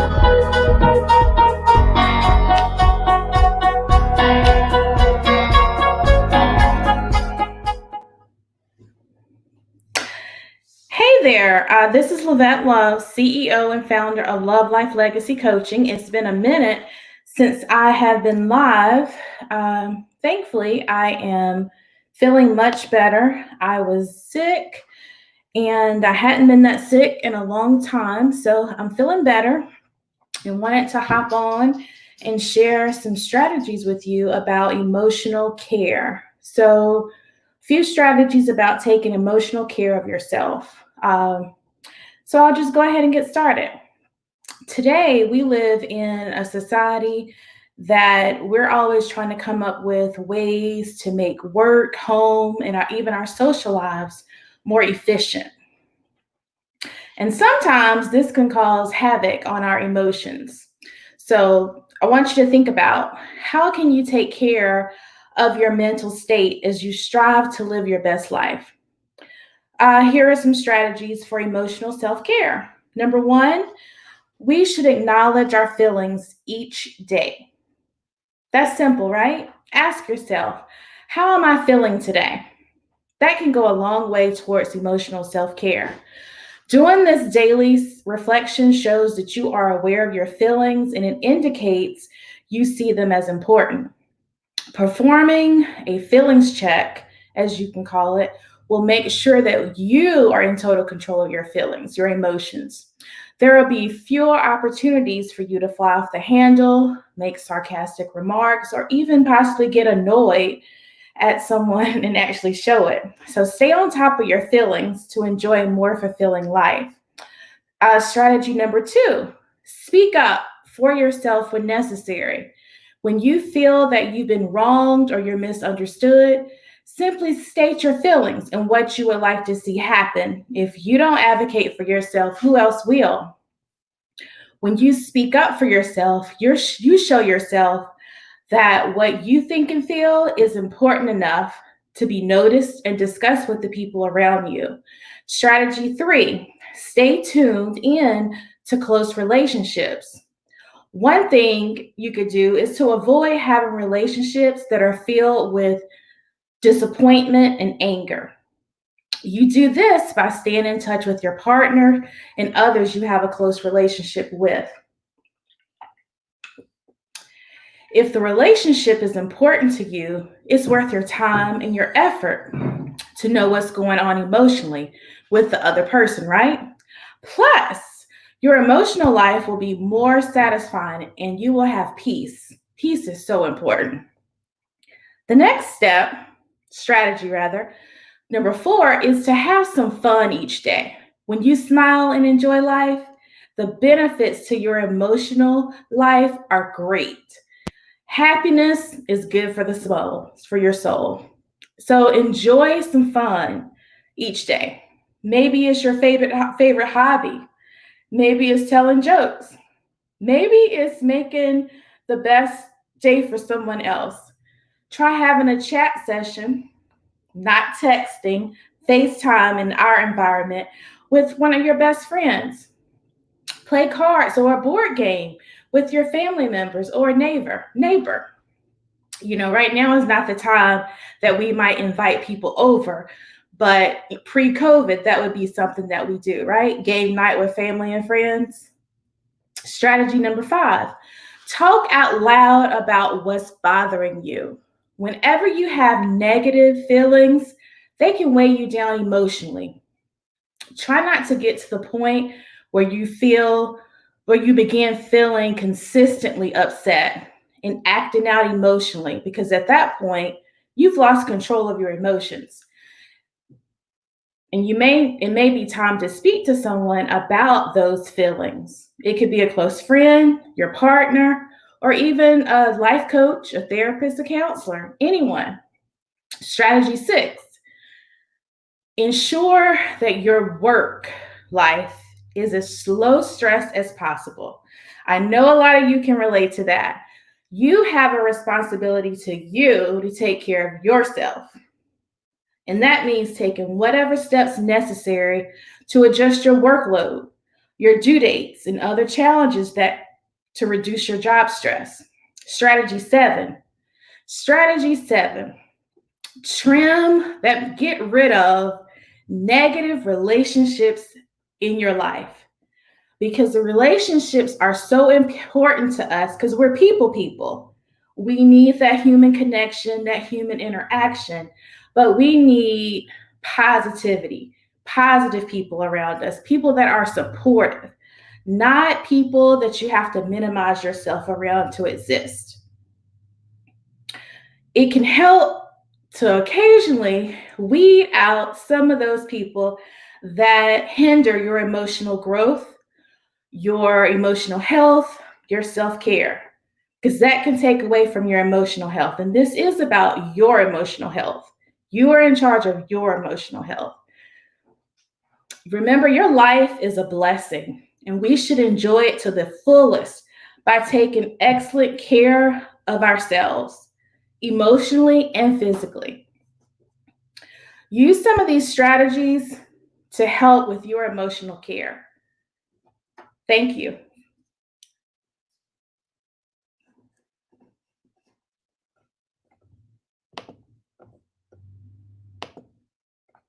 Hey there, this is Lavette Love, CEO and founder of Love Life Legacy Coaching. It's been a minute since I have been live. Thankfully, I am feeling much better. I was sick and I hadn't been that sick in a long time, so I'm feeling better and wanted to hop on and share some strategies with you about emotional care. So, few strategies about taking emotional care of yourself. So I'll just go ahead and get started. Today, we live in a society that we're always trying to come up with ways to make work, home, and even our social lives more efficient. And sometimes this can cause havoc on our emotions. So I want you to think about how can you take care of your mental state as you strive to live your best life. Here are some strategies for emotional self-care. Number one, we should acknowledge our feelings each day. That's simple, right? Ask yourself, how am I feeling today? That can go a long way towards emotional self-care. Doing this daily reflection shows that you are aware of your feelings and it indicates you see them as important. Performing a feelings check, as you can call it, will make sure that you are in total control of your feelings, your emotions. There will be fewer opportunities for you to fly off the handle, make sarcastic remarks, or even possibly get annoyed at someone and actually show it. So stay on top of your feelings to enjoy a more fulfilling life. Strategy number two, speak up for yourself when necessary. When you feel that you've been wronged or you're misunderstood, simply state your feelings and what you would like to see happen. If you don't advocate for yourself, who else will? When you speak up for yourself, you show yourself that what you think and feel is important enough to be noticed and discussed with the people around you. Strategy three, stay tuned in to close relationships. One thing you could do is to avoid having relationships that are filled with disappointment and anger. You do this by staying in touch with your partner and others you have a close relationship with. If the relationship is important to you, it's worth your time and your effort to know what's going on emotionally with the other person, right? Plus, your emotional life will be more satisfying and you will have peace. Peace is so important. The next strategy rather, number four, is to have some fun each day. When you smile and enjoy life, the benefits to your emotional life are great. Happiness is good for the soul, for your soul. So enjoy some fun each day. Maybe it's your favorite hobby. Maybe it's telling jokes. Maybe it's making the best day for someone else. Try having a chat session, not texting, FaceTime in our environment with one of your best friends. Play cards or a board game with your family members or a neighbor. You know, right now is not the time that we might invite people over, but pre-COVID, that would be something that we do, right? Game night with family and friends. Strategy number five, talk out loud about what's bothering you. Whenever you have negative feelings, they can weigh you down emotionally. Try not to get to the point where you begin feeling consistently upset and acting out emotionally, because at that point, you've lost control of your emotions. And it may be time to speak to someone about those feelings. It could be a close friend, your partner, or even a life coach, a therapist, a counselor, anyone. Strategy six, ensure that your work life is as low stress as possible. I know a lot of you can relate to that. You have a responsibility to take care of yourself. And that means taking whatever steps necessary to adjust your workload. your due dates and other challenges that to reduce your job stress. Strategy seven. Get rid of negative relationships in your life, because the relationships are so important to us because we're people. We need that human connection, that human interaction, but we need positivity, positive people around us, people that are supportive, not people that you have to minimize yourself around to exist. It can help to occasionally weed out some of those people that hinder your emotional growth, your emotional health, your self-care, because that can take away from your emotional health. And this is about your emotional health. You are in charge of your emotional health. Remember, your life is a blessing, and we should enjoy it to the fullest by taking excellent care of ourselves, emotionally and physically. Use some of these strategies to help with your emotional care. Thank you.